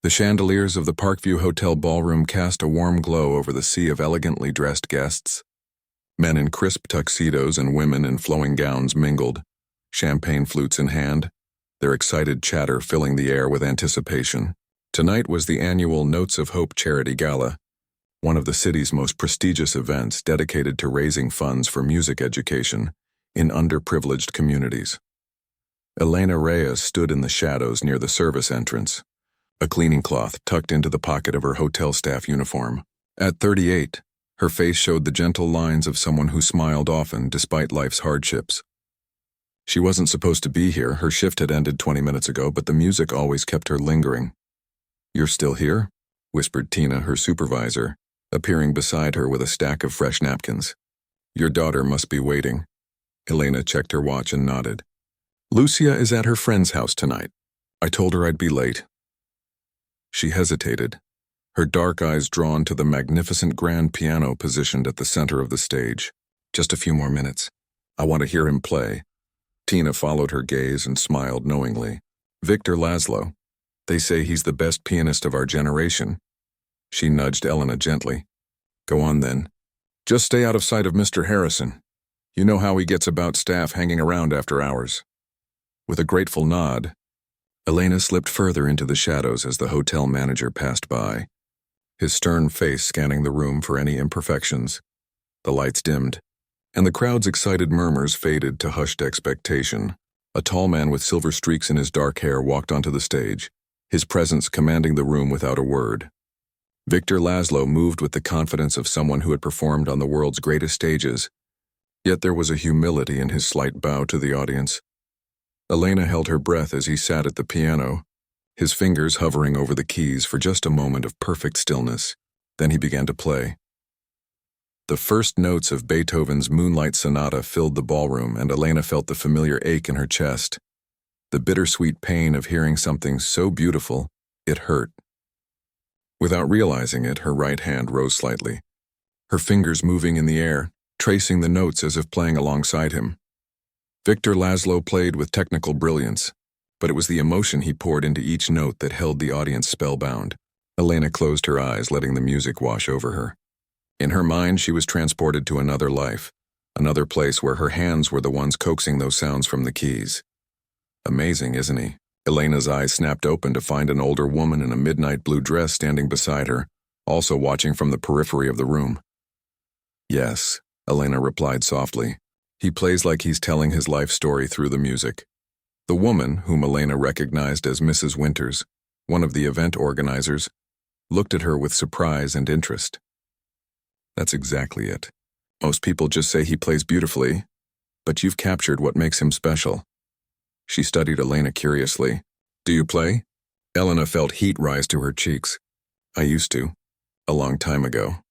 The chandeliers of the Parkview Hotel ballroom cast a warm glow over the sea of elegantly dressed guests. Men in crisp tuxedos and women in flowing gowns mingled, champagne flutes in hand, their excited chatter filling the air with anticipation. Tonight was the annual Notes of Hope Charity Gala, one of the city's most prestigious events dedicated to raising funds for music education in underprivileged communities. Elena Reyes stood in the shadows near the service entrance, a cleaning cloth tucked into the pocket of her hotel staff uniform. At 38, her face showed the gentle lines of someone who smiled often despite life's hardships. She wasn't supposed to be here, her shift had ended 20 minutes ago, but the music always kept her lingering. "You're still here?" whispered Tina, her supervisor, appearing beside her with a stack of fresh napkins. "Your daughter must be waiting." Elena checked her watch and nodded. "Lucia is at her friend's house tonight. I told her I'd be late." She hesitated, her dark eyes drawn to the magnificent grand piano positioned at the center of the stage. "Just a few more minutes. I want to hear him play." Tina followed her gaze and smiled knowingly. "Victor Laszlo. They say he's the best pianist of our generation." She nudged Elena gently. "Go on then. Just stay out of sight of Mr. Harrison. You know how he gets about staff hanging around after hours." With a grateful nod, Elena slipped further into the shadows as the hotel manager passed by, his stern face scanning the room for any imperfections. The lights dimmed, and the crowd's excited murmurs faded to hushed expectation. A tall man with silver streaks in his dark hair walked onto the stage, his presence commanding the room without a word. Victor Laszlo moved with the confidence of someone who had performed on the world's greatest stages, yet there was a humility in his slight bow to the audience. Elena held her breath as he sat at the piano, his fingers hovering over the keys for just a moment of perfect stillness. Then he began to play. The first notes of Beethoven's Moonlight Sonata filled the ballroom, and Elena felt the familiar ache in her chest, the bittersweet pain of hearing something so beautiful, it hurt. Without realizing it, her right hand rose slightly, her fingers moving in the air, tracing the notes as if playing alongside him. Victor Laszlo played with technical brilliance, but it was the emotion he poured into each note that held the audience spellbound. Elena closed her eyes, letting the music wash over her. In her mind, she was transported to another life, another place where her hands were the ones coaxing those sounds from the keys. "Amazing, isn't he?" Elena's eyes snapped open to find an older woman in a midnight blue dress standing beside her, also watching from the periphery of the room. "Yes," Elena replied softly. "He plays like he's telling his life story through the music." The woman, whom Elena recognized as Mrs. Winters, one of the event organizers, looked at her with surprise and interest. "That's exactly it. Most people just say he plays beautifully, but you've captured what makes him special." She studied Elena curiously. "Do you play?" Elena felt heat rise to her cheeks. "I used to. A long time ago."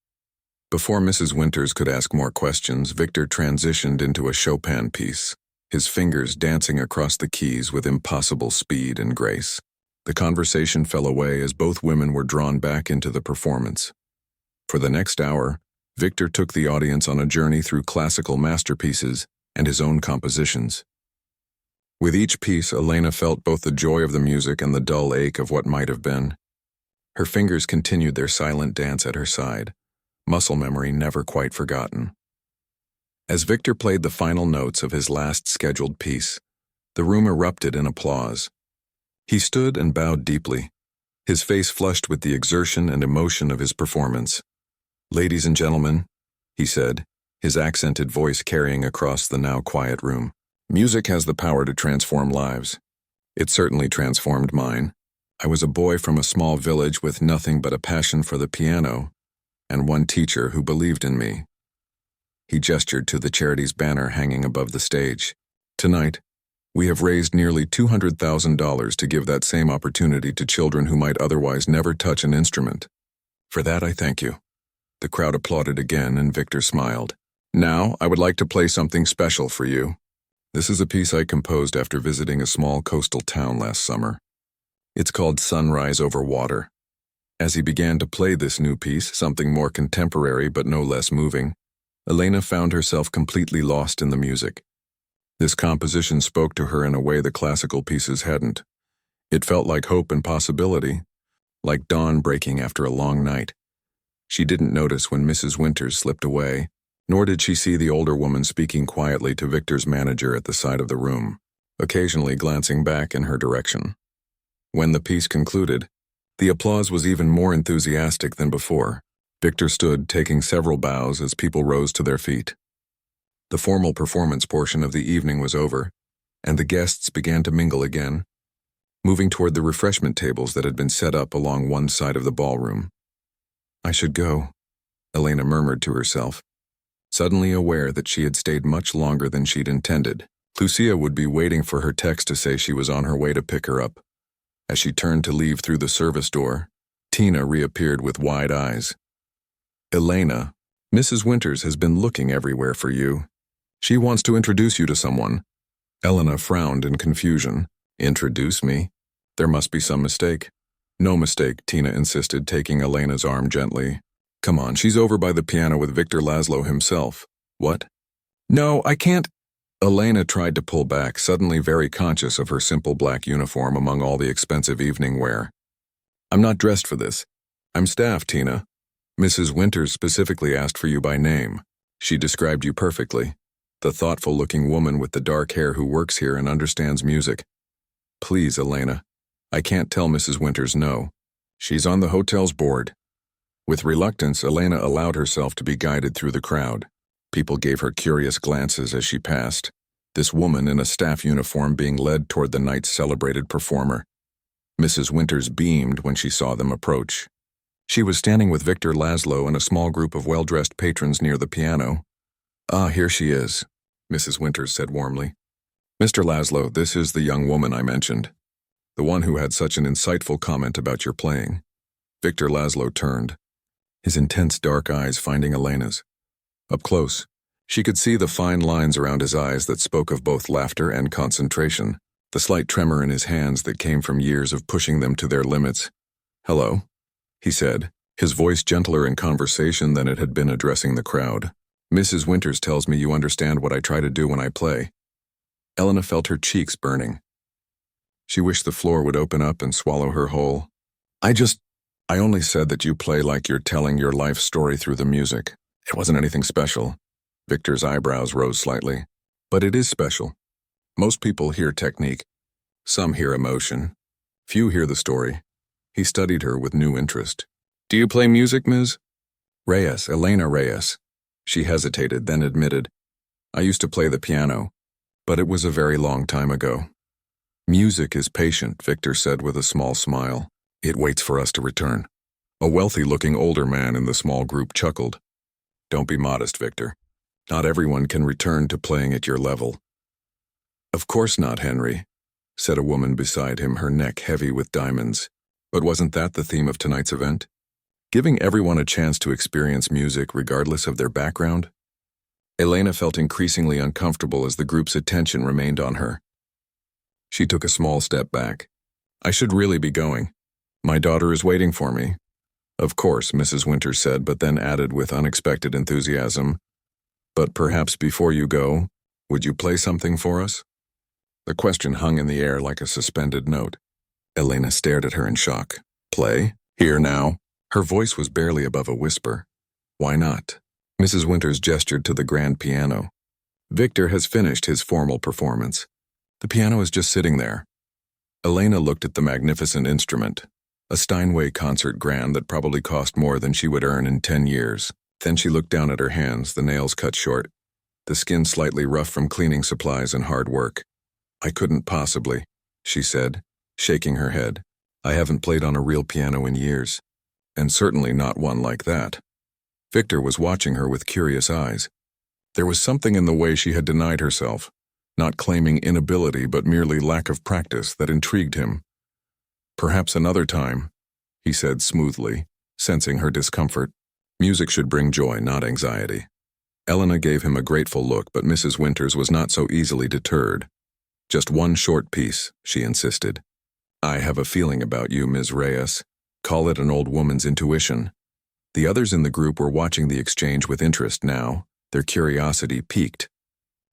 Before Mrs. Winters could ask more questions, Victor transitioned into a Chopin piece, his fingers dancing across the keys with impossible speed and grace. The conversation fell away as both women were drawn back into the performance. For the next hour, Victor took the audience on a journey through classical masterpieces and his own compositions. With each piece, Elena felt both the joy of the music and the dull ache of what might have been. Her fingers continued their silent dance at her side, muscle memory never quite forgotten. As Victor played the final notes of his last scheduled piece, the room erupted in applause. He stood and bowed deeply, his face flushed with the exertion and emotion of his performance. "Ladies and gentlemen," he said, his accented voice carrying across the now quiet room, "music has the power to transform lives. It certainly transformed mine. I was a boy from a small village with nothing but a passion for the piano, and one teacher who believed in me." He gestured to the charity's banner hanging above the stage. "Tonight, we have raised nearly $200,000 to give that same opportunity to children who might otherwise never touch an instrument. For that, I thank you." The crowd applauded again, and Victor smiled. "Now, I would like to play something special for you. This is a piece I composed after visiting a small coastal town last summer. It's called Sunrise Over Water." As he began to play this new piece, something more contemporary but no less moving, Elena found herself completely lost in the music. This composition spoke to her in a way the classical pieces hadn't. It felt like hope and possibility, like dawn breaking after a long night. She didn't notice when Mrs. Winters slipped away, nor did she see the older woman speaking quietly to Victor's manager at the side of the room, occasionally glancing back in her direction. When the piece concluded, the applause was even more enthusiastic than before. Victor stood, taking several bows as people rose to their feet. The formal performance portion of the evening was over, and the guests began to mingle again, moving toward the refreshment tables that had been set up along one side of the ballroom. "I should go," Elena murmured to herself, suddenly aware that she had stayed much longer than she'd intended. Lucia would be waiting for her text to say she was on her way to pick her up. As she turned to leave through the service door, Tina reappeared with wide eyes. "Elena, Mrs. Winters has been looking everywhere for you. She wants to introduce you to someone." Elena frowned in confusion. "Introduce me? There must be some mistake." "No mistake," Tina insisted, taking Elena's arm gently. "Come on, she's over by the piano with Victor Laszlo himself." "What?" "No, I can't." Elena tried to pull back, suddenly very conscious of her simple black uniform among all the expensive evening wear. "I'm not dressed for this. I'm staff, Tina. Mrs. Winters specifically asked for you by name. She described you perfectly. The thoughtful-looking woman with the dark hair who works here and understands music. Please, Elena. I can't tell Mrs. Winters no. She's on the hotel's board." With reluctance, Elena allowed herself to be guided through the crowd. People gave her curious glances as she passed, this woman in a staff uniform being led toward the night's celebrated performer. Mrs. Winters beamed when she saw them approach. She was standing with Victor Laszlo and a small group of well-dressed patrons near the piano. "Ah, here she is," Mrs. Winters said warmly. "Mr. Laszlo, this is the young woman I mentioned, the one who had such an insightful comment about your playing." Victor Laszlo turned, his intense dark eyes finding Elena's. Up close, she could see the fine lines around his eyes that spoke of both laughter and concentration, the slight tremor in his hands that came from years of pushing them to their limits. "Hello," he said, his voice gentler in conversation than it had been addressing the crowd. "Mrs. Winters tells me you understand what I try to do when I play." Elena felt her cheeks burning. She wished the floor would open up and swallow her whole. I only said that you play like you're telling your life story through the music. It wasn't anything special." Victor's eyebrows rose slightly. "But it is special. Most people hear technique. Some hear emotion. Few hear the story." He studied her with new interest. "Do you play music, Ms.?" "Reyes, Elena Reyes." She hesitated, then admitted, "I used to play the piano, but it was a very long time ago." "Music is patient," Victor said with a small smile. "It waits for us to return." A wealthy-looking older man in the small group chuckled. "Don't be modest, Victor. Not everyone can return to playing at your level." "Of course not, Henry," said a woman beside him, her neck heavy with diamonds. "But wasn't that the theme of tonight's event? Giving everyone a chance to experience music regardless of their background?" Elena felt increasingly uncomfortable as the group's attention remained on her. She took a small step back. "I should really be going. My daughter is waiting for me." "Of course," Mrs. Winters said, but then added with unexpected enthusiasm, "But perhaps before you go, would you play something for us?" The question hung in the air like a suspended note. Elena stared at her in shock. "Play? Here now?" Her voice was barely above a whisper. "Why not?" Mrs. Winters gestured to the grand piano. "Victor has finished his formal performance. The piano is just sitting there." Elena looked at the magnificent instrument, a Steinway concert grand that probably cost more than she would earn in 10 years. Then she looked down at her hands, the nails cut short, the skin slightly rough from cleaning supplies and hard work. "I couldn't possibly," she said, shaking her head. "I haven't played on a real piano in years, and certainly not one like that." Victor was watching her with curious eyes. There was something in the way she had denied herself, not claiming inability but merely lack of practice, that intrigued him. "Perhaps another time," he said smoothly, sensing her discomfort. Music should bring joy, not anxiety. Elena gave him a grateful look, but Mrs. Winters was not so easily deterred. "Just one short piece," she insisted. "I have a feeling about you, Ms. Reyes. Call it an old woman's intuition." The others in the group were watching the exchange with interest now, their curiosity piqued.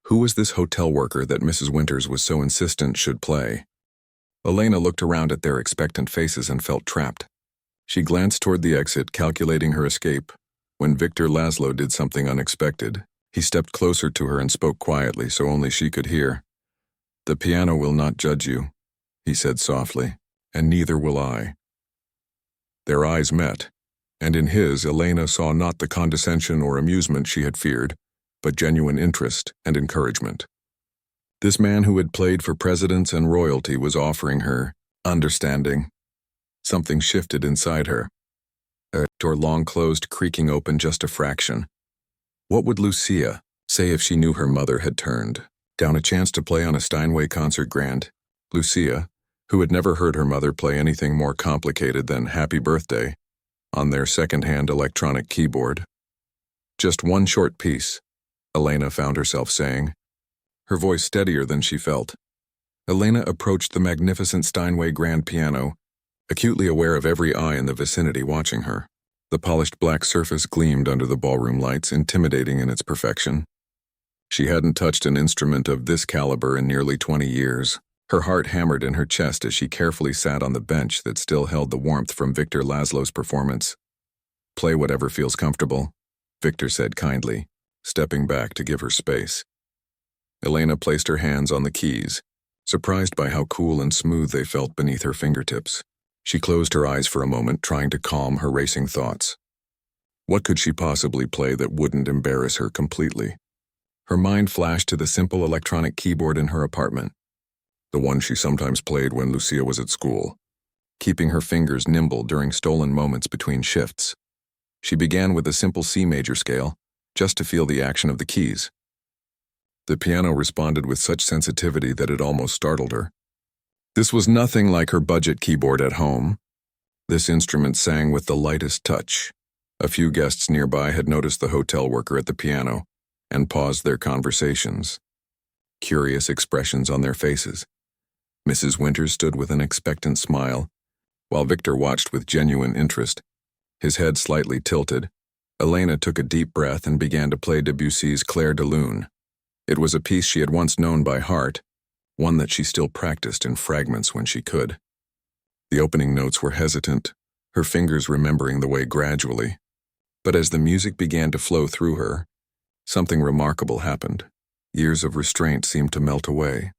Who was this hotel worker that Mrs. Winters was so insistent should play? Elena looked around at their expectant faces and felt trapped. She glanced toward the exit, calculating her escape, when Victor Laszlo did something unexpected. He stepped closer to her and spoke quietly so only she could hear. "The piano will not judge you," he said softly, "and neither will I." Their eyes met, and in his, Elena saw not the condescension or amusement she had feared, but genuine interest and encouragement. This man who had played for presidents and royalty was offering her understanding. Something shifted inside her. A door long closed, creaking open just a fraction. What would Lucia say if she knew her mother had turned down a chance to play on a Steinway concert grand? Lucia, who had never heard her mother play anything more complicated than Happy Birthday on their second-hand electronic keyboard. Just one short piece, Elena found herself saying, her voice steadier than she felt. Elena approached the magnificent Steinway grand piano, acutely aware of every eye in the vicinity watching her. The polished black surface gleamed under the ballroom lights, intimidating in its perfection. She hadn't touched an instrument of this caliber in nearly 20 years. Her heart hammered in her chest as she carefully sat on the bench that still held the warmth from Victor Laszlo's performance. "Play whatever feels comfortable," Victor said kindly, stepping back to give her space. Elena placed her hands on the keys, surprised by how cool and smooth they felt beneath her fingertips. She closed her eyes for a moment, trying to calm her racing thoughts. What could she possibly play that wouldn't embarrass her completely? Her mind flashed to the simple electronic keyboard in her apartment, the one she sometimes played when Lucia was at school, keeping her fingers nimble during stolen moments between shifts. She began with a simple C major scale, just to feel the action of the keys. The piano responded with such sensitivity that it almost startled her. This was nothing like her budget keyboard at home. This instrument sang with the lightest touch. A few guests nearby had noticed the hotel worker at the piano and paused their conversations, curious expressions on their faces. Mrs. Winters stood with an expectant smile, while Victor watched with genuine interest, his head slightly tilted. Elena took a deep breath and began to play Debussy's Clair de Lune. It was a piece she had once known by heart, one that she still practiced in fragments when she could. The opening notes were hesitant, her fingers remembering the way gradually. But as the music began to flow through her, something remarkable happened. Years of restraint seemed to melt away.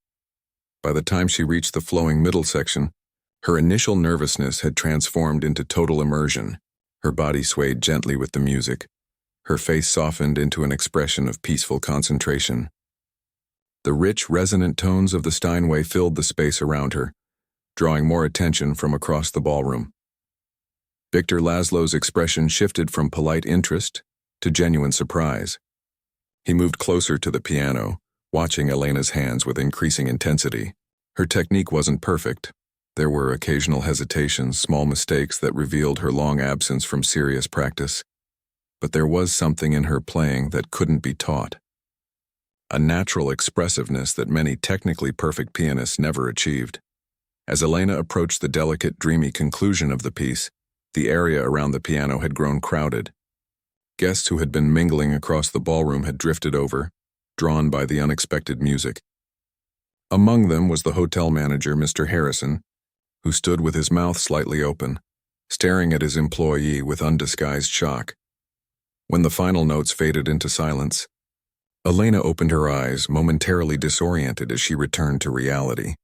By the time she reached the flowing middle section, her initial nervousness had transformed into total immersion. Her body swayed gently with the music. Her face softened into an expression of peaceful concentration. The rich, resonant tones of the Steinway filled the space around her, drawing more attention from across the ballroom. Victor Laszlo's expression shifted from polite interest to genuine surprise. He moved closer to the piano, watching Elena's hands with increasing intensity. Her technique wasn't perfect. There were occasional hesitations, small mistakes that revealed her long absence from serious practice. But there was something in her playing that couldn't be taught. A natural expressiveness that many technically perfect pianists never achieved. As Elena approached the delicate, dreamy conclusion of the piece, the area around the piano had grown crowded. Guests who had been mingling across the ballroom had drifted over, drawn by the unexpected music. Among them was the hotel manager, Mr. Harrison, who stood with his mouth slightly open, staring at his employee with undisguised shock. When the final notes faded into silence, Elena opened her eyes, momentarily disoriented as she returned to reality.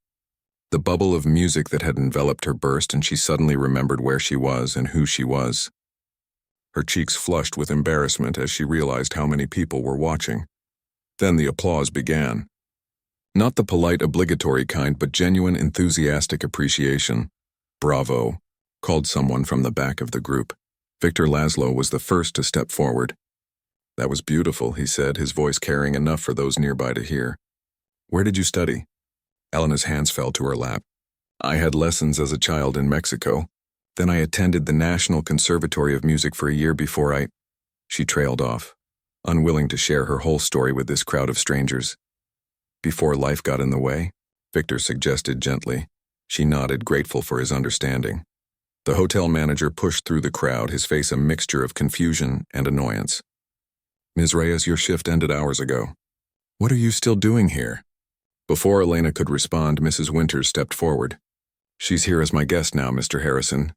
The bubble of music that had enveloped her burst, and she suddenly remembered where she was and who she was. Her cheeks flushed with embarrassment as she realized how many people were watching. Then the applause began. Not the polite, obligatory kind, but genuine, enthusiastic appreciation. "Bravo," called someone from the back of the group. Victor Laszlo was the first to step forward. "That was beautiful," he said, his voice carrying enough for those nearby to hear. "Where did you study?" Elena's hands fell to her lap. "I had lessons as a child in Mexico. Then I attended the National Conservatory of Music for a year before I—" She trailed off, unwilling to share her whole story with this crowd of strangers. "Before life got in the way?" Victor suggested gently. She nodded, grateful for his understanding. The hotel manager pushed through the crowd, his face a mixture of confusion and annoyance. "Ms. Reyes, your shift ended hours ago. What are you still doing here?" Before Elena could respond, Mrs. Winters stepped forward. "She's here as my guest now, Mr. Harrison."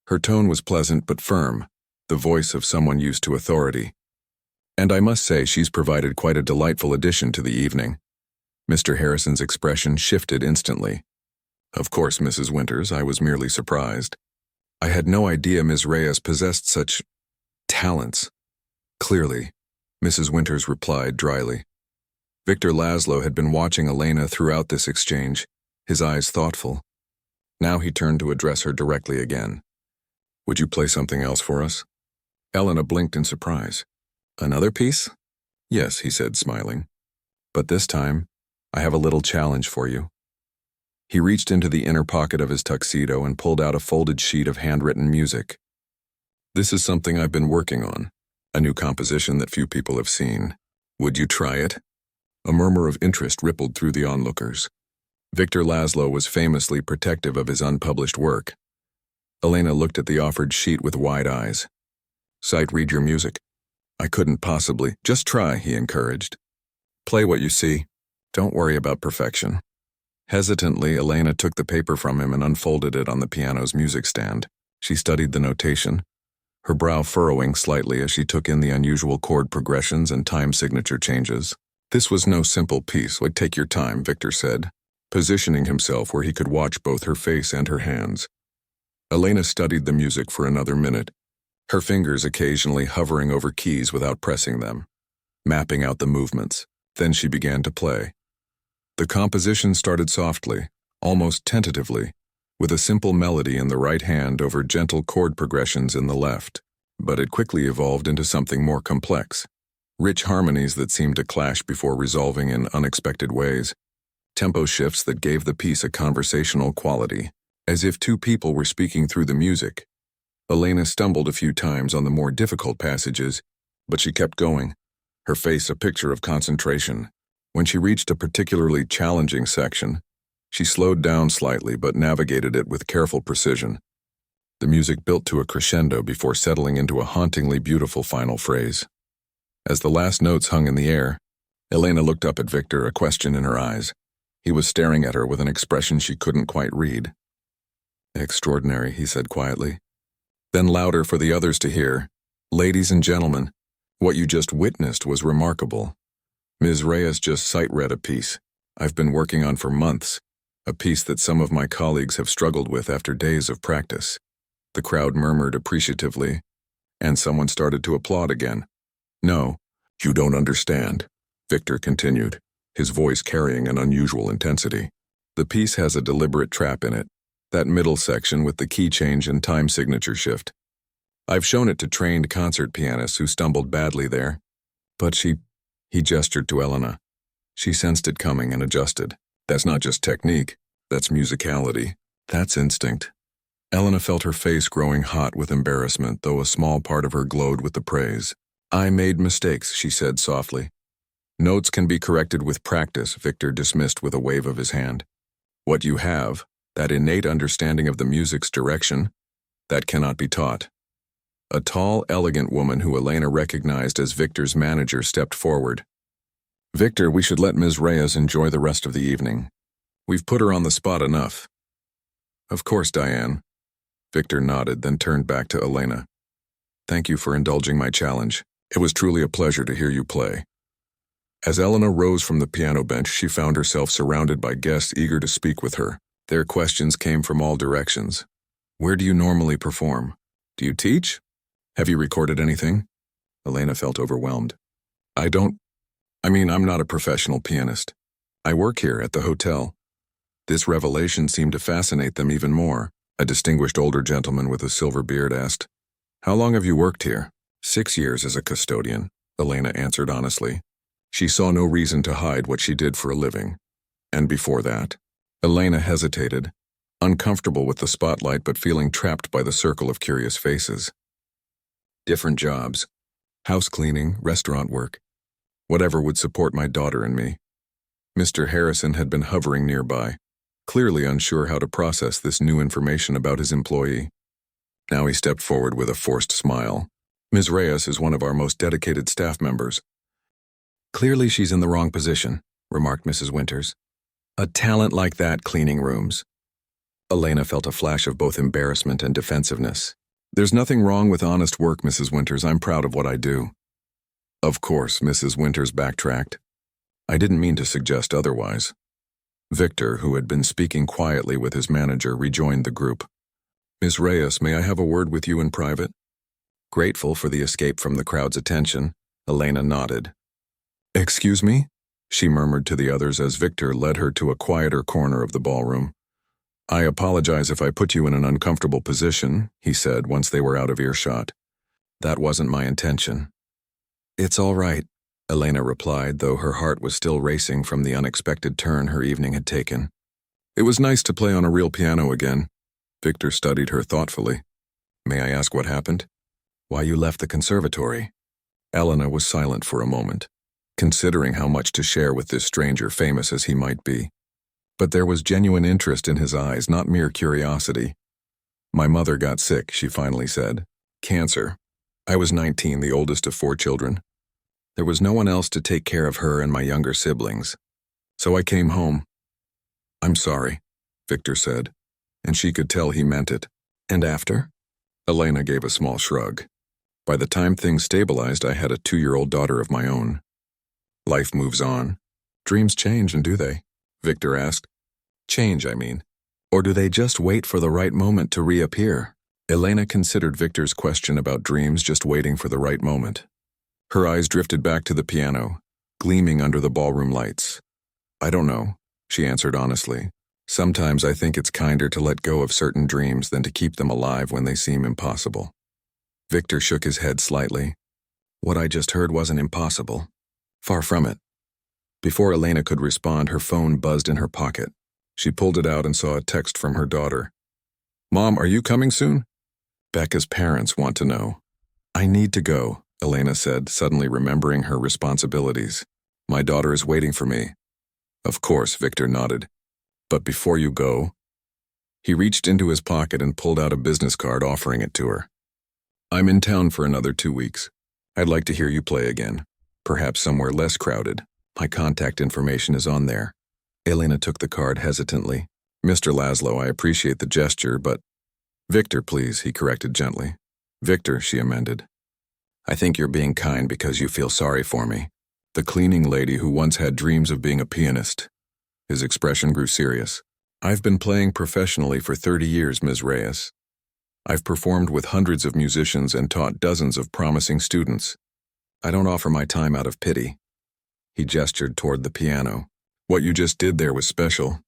Her tone was pleasant but firm, the voice of someone used to authority. "And I must say she's provided quite a delightful addition to the evening." Mr. Harrison's expression shifted instantly. "Of course, Mrs. Winters, I was merely surprised. I had no idea Ms. Reyes possessed such talents." "Clearly," Mrs. Winters replied dryly. Victor Laszlo had been watching Elena throughout this exchange, his eyes thoughtful. Now he turned to address her directly again. "Would you play something else for us?" Elena blinked in surprise. "Another piece?" "Yes," he said, smiling. "But this time, I have a little challenge for you." He reached into the inner pocket of his tuxedo and pulled out a folded sheet of handwritten music. "This is something I've been working on, a new composition that few people have seen. Would you try it?" A murmur of interest rippled through the onlookers. Victor Laszlo was famously protective of his unpublished work. Elena looked at the offered sheet with wide eyes. "Sight read your music." "I couldn't possibly." "Just try," he encouraged. "Play what you see. Don't worry about perfection." Hesitantly, Elena took the paper from him and unfolded it on the piano's music stand. She studied the notation, her brow furrowing slightly as she took in the unusual chord progressions and time signature changes. This was no simple piece. "Take your time," Victor said, positioning himself where he could watch both her face and her hands. Elena studied the music for another minute, her fingers occasionally hovering over keys without pressing them, mapping out the movements. Then she began to play. The composition started softly, almost tentatively, with a simple melody in the right hand over gentle chord progressions in the left. But it quickly evolved into something more complex. Rich harmonies that seemed to clash before resolving in unexpected ways. Tempo shifts that gave the piece a conversational quality, as if two people were speaking through the music. Elena stumbled a few times on the more difficult passages, but she kept going, her face a picture of concentration. When she reached a particularly challenging section, she slowed down slightly but navigated it with careful precision. The music built to a crescendo before settling into a hauntingly beautiful final phrase. As the last notes hung in the air, Elena looked up at Victor, a question in her eyes. He was staring at her with an expression she couldn't quite read. "Extraordinary," he said quietly. Then louder for the others to hear, "Ladies and gentlemen, what you just witnessed was remarkable. Ms. Reyes just sight-read a piece I've been working on for months, a piece that some of my colleagues have struggled with after days of practice." The crowd murmured appreciatively, and someone started to applaud again. "No, you don't understand," Victor continued, his voice carrying an unusual intensity. "The piece has a deliberate trap in it, that middle section with the key change and time signature shift. I've shown it to trained concert pianists who stumbled badly there. But he gestured to Elena. She sensed it coming and adjusted. That's not just technique, that's musicality. That's instinct." Elena felt her face growing hot with embarrassment, though a small part of her glowed with the praise. "I made mistakes," she said softly. "Notes can be corrected with practice," Victor dismissed with a wave of his hand. "What you have, that innate understanding of the music's direction, that cannot be taught." A tall, elegant woman who Elena recognized as Victor's manager stepped forward. "Victor, we should let Ms. Reyes enjoy the rest of the evening. We've put her on the spot enough." "Of course, Diane." Victor nodded, then turned back to Elena. "Thank you for indulging my challenge. It was truly a pleasure to hear you play." As Elena rose from the piano bench, she found herself surrounded by guests eager to speak with her. Their questions came from all directions. "Where do you normally perform? Do you teach? Have you recorded anything?" Elena felt overwhelmed. I'm not a professional pianist. I work here at the hotel." This revelation seemed to fascinate them even more. A distinguished older gentleman with a silver beard asked, "How long have you worked here?" 6 years as a custodian," Elena answered honestly. She saw no reason to hide what she did for a living. "And before that?" Elena hesitated, uncomfortable with the spotlight but feeling trapped by the circle of curious faces. "Different jobs. House cleaning, restaurant work. Whatever would support my daughter and me." Mr. Harrison had been hovering nearby, clearly unsure how to process this new information about his employee. Now he stepped forward with a forced smile. "Ms. Reyes is one of our most dedicated staff members." "Clearly she's in the wrong position," remarked Mrs. Winters. "A talent like that cleaning rooms." Elena felt a flash of both embarrassment and defensiveness. There's nothing wrong with honest work, Mrs. Winters. I'm proud of what I do. Of course, Mrs. Winters backtracked. I didn't mean to suggest otherwise. Victor, who had been speaking quietly with his manager, rejoined the group. Ms. Reyes, may I have a word with you in private? Grateful for the escape from the crowd's attention, Elena nodded. Excuse me? She murmured to the others as Victor led her to a quieter corner of the ballroom. I apologize if I put you in an uncomfortable position, he said once they were out of earshot. That wasn't my intention. It's all right, Elena replied, though her heart was still racing from the unexpected turn her evening had taken. It was nice to play on a real piano again. Victor studied her thoughtfully. May I ask what happened? Why you left the conservatory? Elena was silent for a moment, considering how much to share with this stranger, famous as he might be. But there was genuine interest in his eyes, not mere curiosity. My mother got sick, she finally said. Cancer. I was 19, the oldest of 4 children. There was no one else to take care of her and my younger siblings. So I came home. I'm sorry, Victor said, and she could tell he meant it. And after? Elena gave a small shrug. By the time things stabilized, I had a 2-year-old daughter of my own. Life moves on. Dreams change, and do they? Victor asked. Change, I mean. Or do they just wait for the right moment to reappear? Elena considered Victor's question about dreams just waiting for the right moment. Her eyes drifted back to the piano, gleaming under the ballroom lights. I don't know, she answered honestly. Sometimes I think it's kinder to let go of certain dreams than to keep them alive when they seem impossible. Victor shook his head slightly. What I just heard wasn't impossible. Far from it. Before Elena could respond, her phone buzzed in her pocket. She pulled it out and saw a text from her daughter. Mom, are you coming soon? Becca's parents want to know. I need to go, Elena said, suddenly remembering her responsibilities. My daughter is waiting for me. Of course, Victor nodded. But before you go... He reached into his pocket and pulled out a business card, offering it to her. I'm in town for another 2 weeks. I'd like to hear you play again. Perhaps somewhere less crowded. My contact information is on there. Elena took the card hesitantly. Mr. Laszlo, I appreciate the gesture, but... Victor, please, he corrected gently. Victor, she amended. I think you're being kind because you feel sorry for me. The cleaning lady who once had dreams of being a pianist. His expression grew serious. I've been playing professionally for 30 years, Ms. Reyes. I've performed with hundreds of musicians and taught dozens of promising students. I don't offer my time out of pity. He gestured toward the piano. What you just did there was special.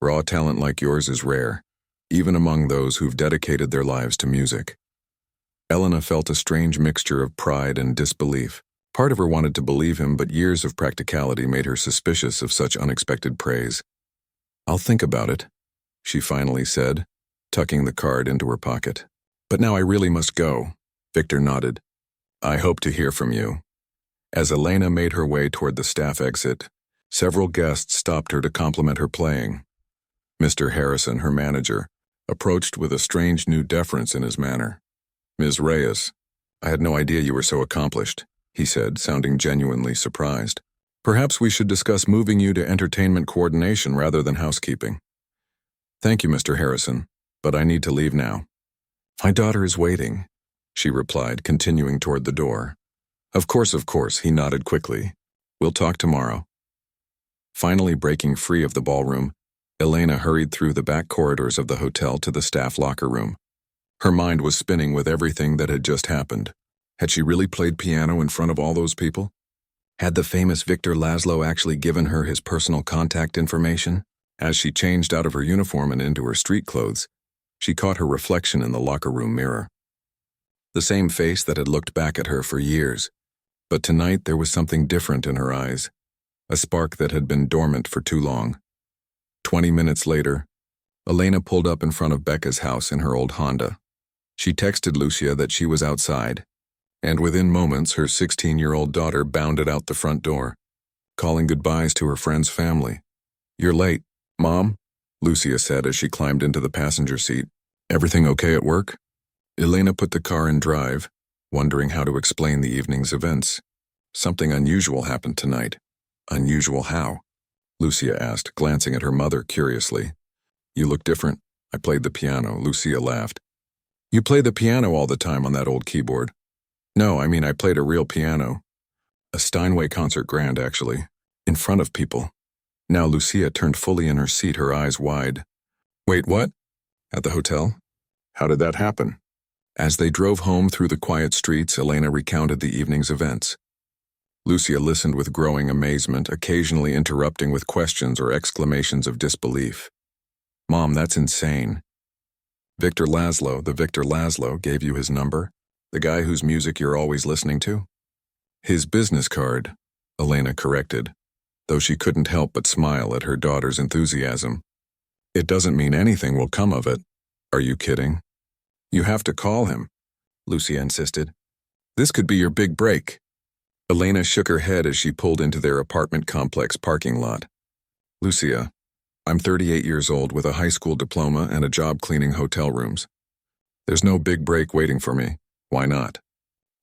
Raw talent like yours is rare, even among those who've dedicated their lives to music. Elena felt a strange mixture of pride and disbelief. Part of her wanted to believe him, but years of practicality made her suspicious of such unexpected praise. I'll think about it, she finally said, tucking the card into her pocket. But now I really must go. Victor nodded. I hope to hear from you. As Elena made her way toward the staff exit, several guests stopped her to compliment her playing. Mr. Harrison, her manager, approached with a strange new deference in his manner. Ms. Reyes, I had no idea you were so accomplished, he said, sounding genuinely surprised. Perhaps we should discuss moving you to entertainment coordination rather than housekeeping. Thank you, Mr. Harrison, but I need to leave now. My daughter is waiting, she replied, continuing toward the door. Of course, he nodded quickly. We'll talk tomorrow. Finally breaking free of the ballroom, Elena hurried through the back corridors of the hotel to the staff locker room. Her mind was spinning with everything that had just happened. Had she really played piano in front of all those people? Had the famous Victor Laszlo actually given her his personal contact information? As she changed out of her uniform and into her street clothes, she caught her reflection in the locker room mirror. The same face that had looked back at her for years. But tonight there was something different in her eyes, a spark that had been dormant for too long. 20 minutes later, Elena pulled up in front of Becca's house in her old Honda. She texted Lucia that she was outside, and within moments her 16-year-old daughter bounded out the front door, calling goodbyes to her friend's family. You're late, Mom, Lucia said as she climbed into the passenger seat. Everything okay at work? Elena put the car in drive, wondering how to explain the evening's events. Something unusual happened tonight. Unusual how? Lucia asked, glancing at her mother curiously. You look different. I played the piano, Lucia laughed. You play the piano all the time on that old keyboard. No, I mean I played a real piano. A Steinway concert grand, actually. In front of people. Now Lucia turned fully in her seat, her eyes wide. Wait, what? At the hotel? How did that happen? As they drove home through the quiet streets, Elena recounted the evening's events. Lucia listened with growing amazement, occasionally interrupting with questions or exclamations of disbelief. Mom, that's insane. The Victor Laszlo gave you his number? The guy whose music you're always listening to? His business card, Elena corrected, though she couldn't help but smile at her daughter's enthusiasm. It doesn't mean anything will come of it. Are you kidding? You have to call him, Lucia insisted. This could be your big break. Elena shook her head as she pulled into their apartment complex parking lot. Lucia, I'm 38 years old with a high school diploma and a job cleaning hotel rooms. There's no big break waiting for me. Why not?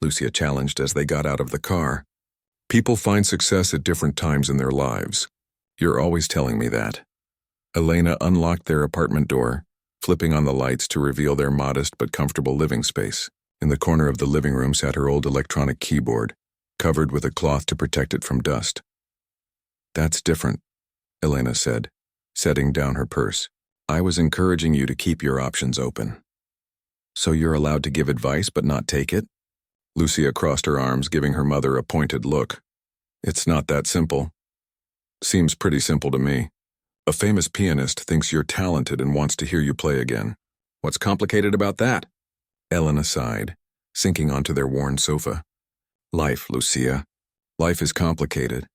Lucia challenged as they got out of the car. People find success at different times in their lives. You're always telling me that. Elena unlocked their apartment door, flipping on the lights to reveal their modest but comfortable living space. In the corner of the living room sat her old electronic keyboard, covered with a cloth to protect it from dust. That's different, Elena said, setting down her purse. I was encouraging you to keep your options open. So you're allowed to give advice but not take it? Lucia crossed her arms, giving her mother a pointed look. It's not that simple. Seems pretty simple to me. A famous pianist thinks you're talented and wants to hear you play again. What's complicated about that? Elena sighed, sinking onto their worn sofa. Life, Lucia. Life is complicated.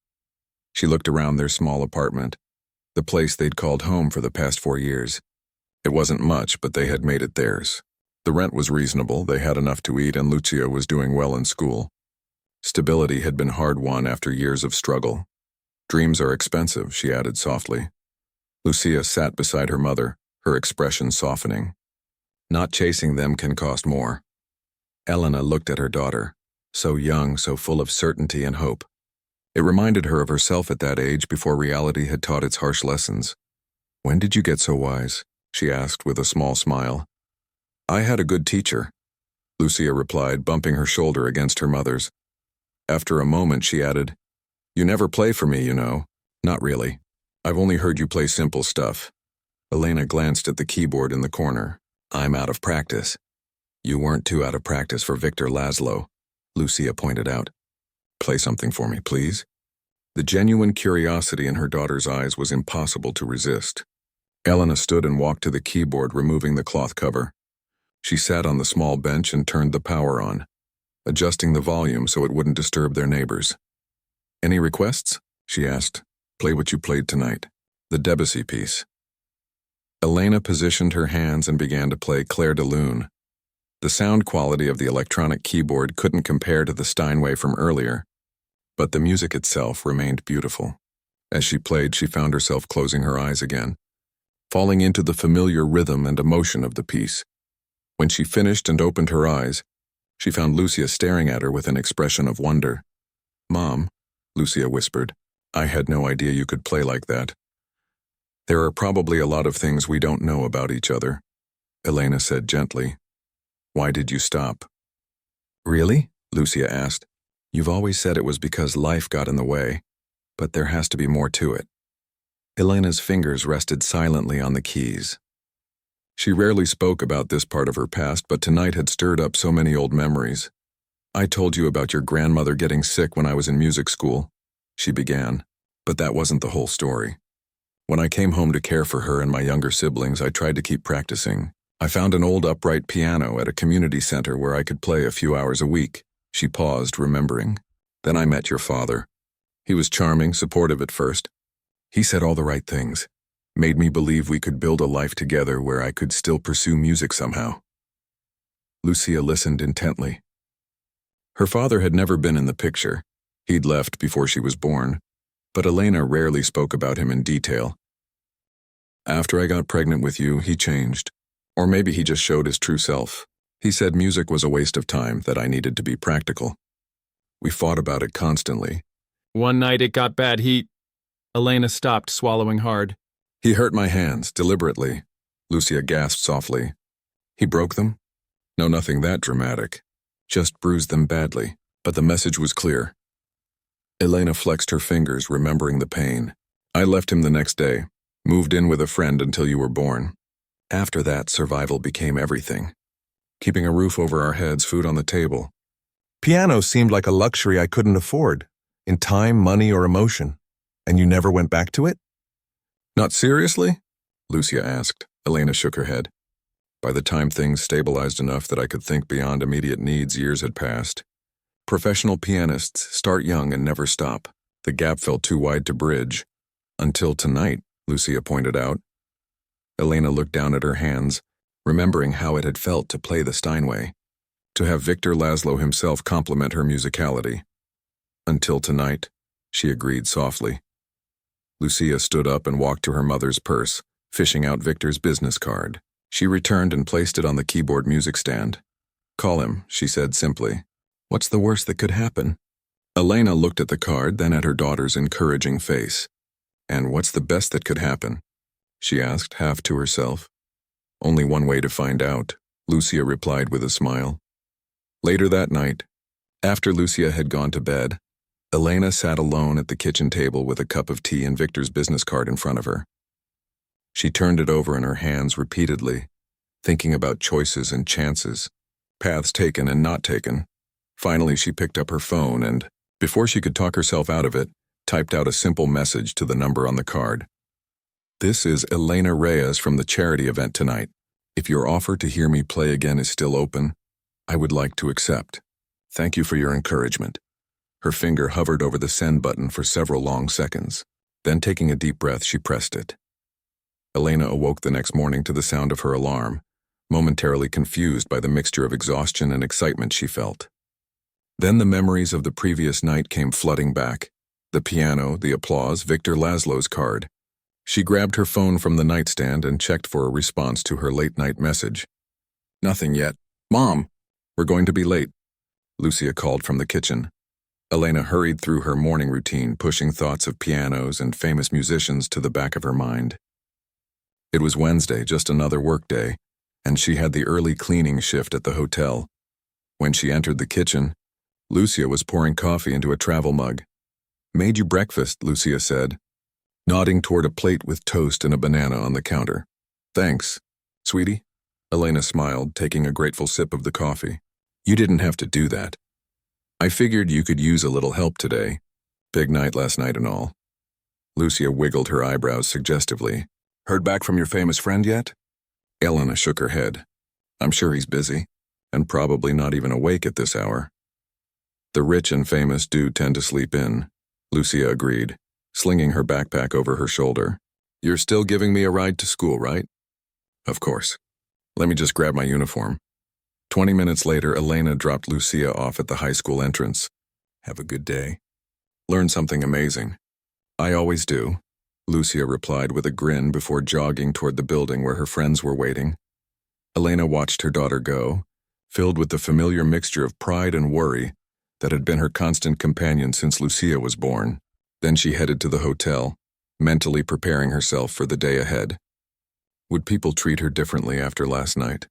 She looked around their small apartment, the place they'd called home for the past 4 years. It wasn't much, but they had made it theirs. The rent was reasonable, they had enough to eat, and Lucia was doing well in school. Stability had been hard-won after years of struggle. Dreams are expensive, she added softly. Lucia sat beside her mother, her expression softening. Not chasing them can cost more. Elena looked at her daughter, so young, so full of certainty and hope. It reminded her of herself at that age before reality had taught its harsh lessons. When did you get so wise? She asked with a small smile. I had a good teacher, Lucia replied, bumping her shoulder against her mother's. After a moment, she added, You never play for me, you know. Not really. I've only heard you play simple stuff. Elena glanced at the keyboard in the corner. I'm out of practice. You weren't too out of practice for Victor Laszlo, Lucia pointed out. Play something for me, please. The genuine curiosity in her daughter's eyes was impossible to resist. Elena stood and walked to the keyboard, removing the cloth cover. She sat on the small bench and turned the power on, adjusting the volume so it wouldn't disturb their neighbors. Any requests? She asked. Play what you played tonight, the Debussy piece. Elena positioned her hands and began to play Clair de Lune. The sound quality of the electronic keyboard couldn't compare to the Steinway from earlier, but the music itself remained beautiful. As she played, she found herself closing her eyes again, falling into the familiar rhythm and emotion of the piece. When she finished and opened her eyes, she found Lucia staring at her with an expression of wonder. Mom, Lucia whispered, I had no idea you could play like that. There are probably a lot of things we don't know about each other, Elena said gently. Why did you stop? Really? Lucia asked. You've always said it was because life got in the way, but there has to be more to it. Elena's fingers rested silently on the keys. She rarely spoke about this part of her past, but tonight had stirred up so many old memories. I told you about your grandmother getting sick when I was in music school, she began, but that wasn't the whole story. When I came home to care for her and my younger siblings, I tried to keep practicing. I found an old upright piano at a community center where I could play a few hours a week. She paused, remembering. Then I met your father. He was charming, supportive at first. He said all the right things, made me believe we could build a life together where I could still pursue music somehow. Lucia listened intently. Her father had never been in the picture. He'd left before she was born, but Elena rarely spoke about him in detail. After I got pregnant with you, he changed. Or maybe he just showed his true self. He said music was a waste of time, that I needed to be practical. We fought about it constantly. One night it got bad. Elena stopped, swallowing hard. He hurt my hands, deliberately. Lucia gasped softly. He broke them? No, nothing that dramatic. Just bruised them badly. But the message was clear. Elena flexed her fingers, remembering the pain. I left him the next day. Moved in with a friend until you were born. After that, survival became everything. Keeping a roof over our heads, food on the table. Piano seemed like a luxury I couldn't afford, in time, money, or emotion. And you never went back to it? Not seriously? Lucia asked. Elena shook her head. By the time things stabilized enough that I could think beyond immediate needs, years had passed. Professional pianists start young and never stop. The gap felt too wide to bridge. Until tonight, Lucia pointed out. Elena looked down at her hands, remembering how it had felt to play the Steinway, to have Victor Laszlo himself compliment her musicality. Until tonight, she agreed softly. Lucia stood up and walked to her mother's purse, fishing out Victor's business card. She returned and placed it on the keyboard music stand. Call him, she said simply. What's the worst that could happen? Elena looked at the card, then at her daughter's encouraging face. And what's the best that could happen? She asked, half to herself. Only one way to find out, Lucia replied with a smile. Later that night, after Lucia had gone to bed, Elena sat alone at the kitchen table with a cup of tea and Victor's business card in front of her. She turned it over in her hands repeatedly, thinking about choices and chances, paths taken and not taken. Finally, she picked up her phone and, before she could talk herself out of it, typed out a simple message to the number on the card. This is Elena Reyes from the charity event tonight. If your offer to hear me play again is still open, I would like to accept. Thank you for your encouragement. Her finger hovered over the send button for several long seconds. Then, taking a deep breath, she pressed it. Elena awoke the next morning to the sound of her alarm, momentarily confused by the mixture of exhaustion and excitement she felt. Then the memories of the previous night came flooding back. The piano, the applause, Victor Laszlo's card. She grabbed her phone from the nightstand and checked for a response to her late-night message. Nothing yet. Mom, we're going to be late, Lucia called from the kitchen. Elena hurried through her morning routine, pushing thoughts of pianos and famous musicians to the back of her mind. It was Wednesday, just another work day, and she had the early cleaning shift at the hotel. When she entered the kitchen, Lucia was pouring coffee into a travel mug. Made you breakfast, Lucia said, nodding toward a plate with toast and a banana on the counter. Thanks, sweetie. Elena smiled, taking a grateful sip of the coffee. You didn't have to do that. I figured you could use a little help today. Big night last night and all. Lucia wiggled her eyebrows suggestively. Heard back from your famous friend yet? Elena shook her head. I'm sure he's busy, and probably not even awake at this hour. The rich and famous do tend to sleep in, Lucia agreed, slinging her backpack over her shoulder. You're still giving me a ride to school, right? Of course. Let me just grab my uniform. 20 minutes later, Elena dropped Lucia off at the high school entrance. Have a good day. Learn something amazing. I always do, Lucia replied with a grin before jogging toward the building where her friends were waiting. Elena watched her daughter go, filled with the familiar mixture of pride and worry that had been her constant companion since Lucia was born. Then she headed to the hotel, mentally preparing herself for the day ahead. Would people treat her differently after last night?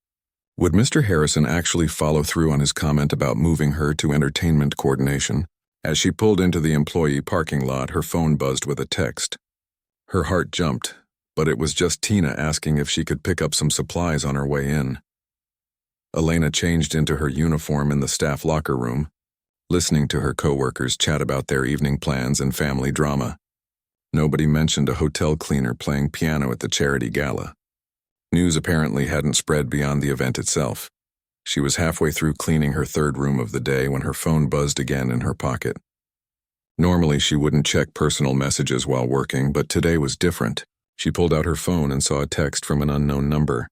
Would Mr. Harrison actually follow through on his comment about moving her to entertainment coordination? As she pulled into the employee parking lot, her phone buzzed with a text. Her heart jumped, but it was just Tina asking if she could pick up some supplies on her way in. Elena changed into her uniform in the staff locker room, listening to her coworkers chat about their evening plans and family drama. Nobody mentioned a hotel cleaner playing piano at the charity gala. News apparently hadn't spread beyond the event itself. She was halfway through cleaning her third room of the day when her phone buzzed again in her pocket. Normally, she wouldn't check personal messages while working, but today was different. She pulled out her phone and saw a text from an unknown number.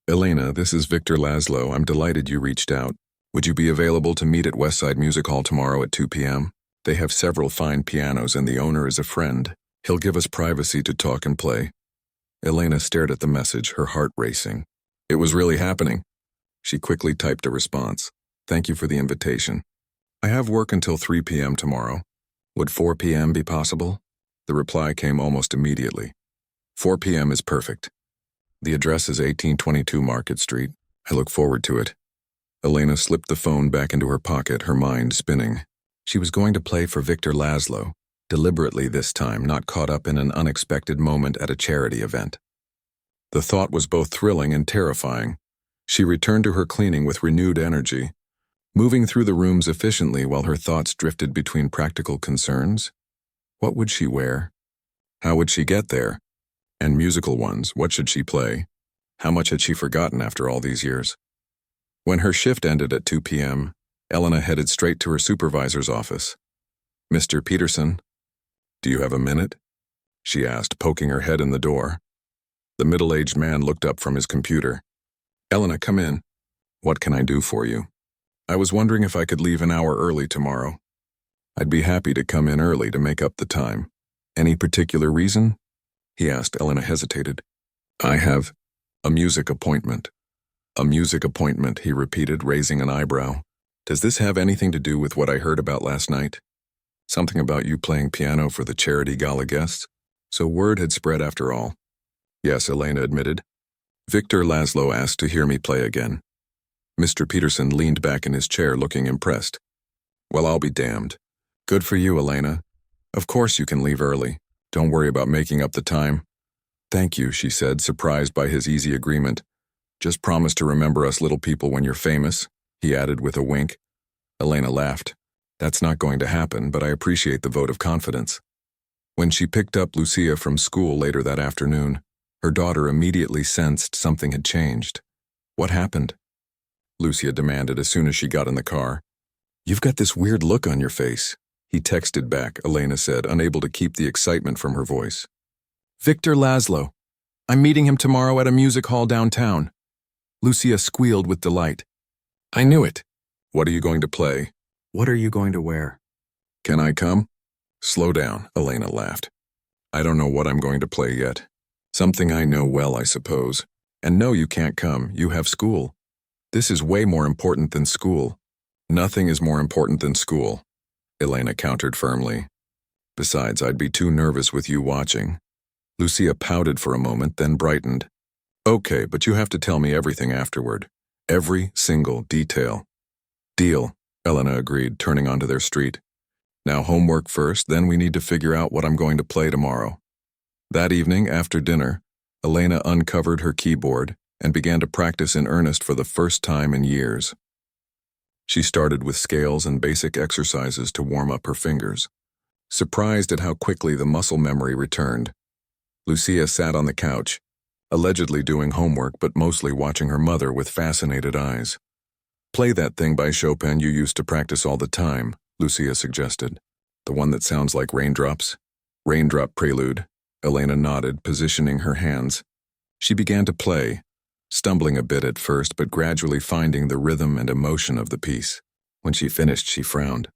Elena, this is Victor Laszlo. I'm delighted you reached out. Would you be available to meet at Westside Music Hall tomorrow at 2 p.m.? They have several fine pianos and the owner is a friend. He'll give us privacy to talk and play. Elena stared at the message, her heart racing. It was really happening. She quickly typed a response. Thank you for the invitation. I have work until 3 p.m. tomorrow. Would 4 p.m. be possible? The reply came almost immediately. 4 p.m. is perfect. The address is 1822 Market Street. I look forward to it. Elena slipped the phone back into her pocket, her mind spinning. She was going to play for Victor Laszlo, deliberately this time, not caught up in an unexpected moment at a charity event. The thought was both thrilling and terrifying. She returned to her cleaning with renewed energy, moving through the rooms efficiently while her thoughts drifted between practical concerns. What would she wear? How would she get there? And musical ones, what should she play? How much had she forgotten after all these years? When her shift ended at 2 p.m., Elena headed straight to her supervisor's office. "Mr. Peterson, do you have a minute?" she asked, poking her head in the door. The middle-aged man looked up from his computer. "Elena, come in. What can I do for you?" "I was wondering if I could leave an hour early tomorrow." "I'd be happy to come in early to make up the time. Any particular reason?" he asked. Elena hesitated. "I have a music appointment." "A music appointment," he repeated, raising an eyebrow. "Does this have anything to do with what I heard about last night? Something about you playing piano for the charity gala guests?" So word had spread after all. "Yes," Elena admitted. "Victor Laszlo asked to hear me play again." Mr. Peterson leaned back in his chair, looking impressed. "Well, I'll be damned. Good for you, Elena. Of course you can leave early. Don't worry about making up the time." "Thank you," she said, surprised by his easy agreement. "Just promise to remember us little people when you're famous," he added with a wink. Elena laughed. "That's not going to happen, but I appreciate the vote of confidence." When she picked up Lucia from school later that afternoon, her daughter immediately sensed something had changed. "What happened?" Lucia demanded as soon as she got in the car. "You've got this weird look on your face," he texted back, Elena said, unable to keep the excitement from her voice. "Victor Laszlo. I'm meeting him tomorrow at a music hall downtown." Lucia squealed with delight. "I knew it." "What are you going to play?" "What are you going to wear?" "Can I come?" "Slow down," Elena laughed. "I don't know what I'm going to play yet. Something I know well, I suppose. And no, you can't come. You have school." "This is way more important than school." "Nothing is more important than school," Elena countered firmly. "Besides, I'd be too nervous with you watching." Lucia pouted for a moment, then brightened. "Okay, but you have to tell me everything afterward. Every single detail." "Deal," Elena agreed, turning onto their street. "Now homework first, then we need to figure out what I'm going to play tomorrow." That evening, after dinner, Elena uncovered her keyboard and began to practice in earnest for the first time in years. She started with scales and basic exercises to warm up her fingers. Surprised at how quickly the muscle memory returned, Lucia sat on the couch, allegedly doing homework but mostly watching her mother with fascinated eyes. "Play that thing by Chopin you used to practice all the time," Lucia suggested. "The one that sounds like raindrops?" "Raindrop Prelude," Elena nodded, positioning her hands. She began to play, stumbling a bit at first but gradually finding the rhythm and emotion of the piece. When she finished, she frowned.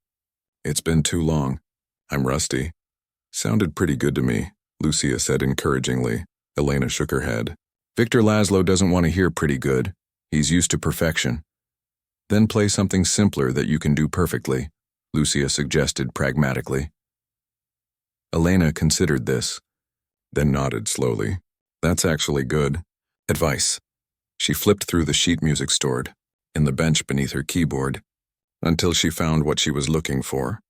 "It's been too long. I'm rusty." "Sounded pretty good to me," Lucia said encouragingly. Elena shook her head. "Victor Laszlo doesn't want to hear pretty good. He's used to perfection." "Then play something simpler that you can do perfectly," Lucia suggested pragmatically. Elena considered this, then nodded slowly. "That's actually good advice." She flipped through the sheet music stored, in the bench beneath her keyboard, until she found what she was looking for.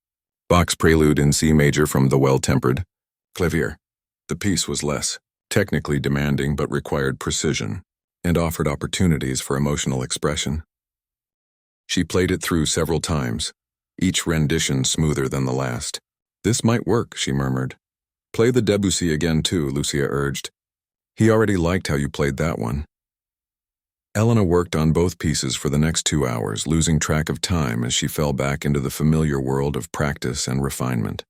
Bach's Prelude in C major from The Well-Tempered Clavier. The piece was less technically demanding but required precision and offered opportunities for emotional expression. She played it through several times, each rendition smoother than the last. "This might work," she murmured. "Play the Debussy again too," Lucia urged. "He already liked how you played that one." Elena worked on both pieces for the next 2 hours, losing track of time as she fell back into the familiar world of practice and refinement.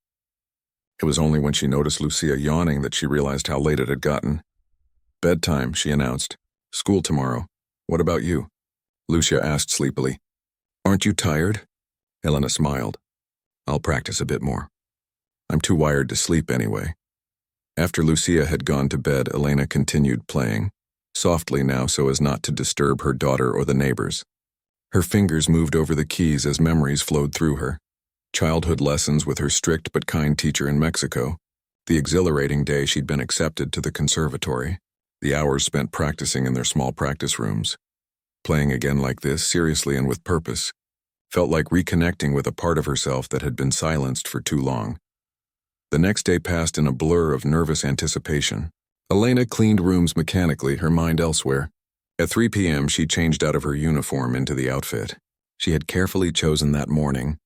It was only when she noticed Lucia yawning that she realized how late it had gotten. "Bedtime," she announced. "School tomorrow. What about you?" Lucia asked sleepily. "Aren't you tired?" Elena smiled. "I'll practice a bit more. I'm too wired to sleep anyway." After Lucia had gone to bed, Elena continued playing, softly now so as not to disturb her daughter or the neighbors. Her fingers moved over the keys as memories flowed through her. Childhood lessons with her strict but kind teacher in Mexico, the exhilarating day she'd been accepted to the conservatory, The hours spent practicing in their small practice rooms. Playing again like this, seriously and with purpose, felt like reconnecting with a part of herself that had been silenced for too long. The next day passed in a blur of nervous anticipation. Elena cleaned rooms mechanically, her mind elsewhere. At 3 p.m., she changed out of her uniform into the outfit she had carefully chosen that morning.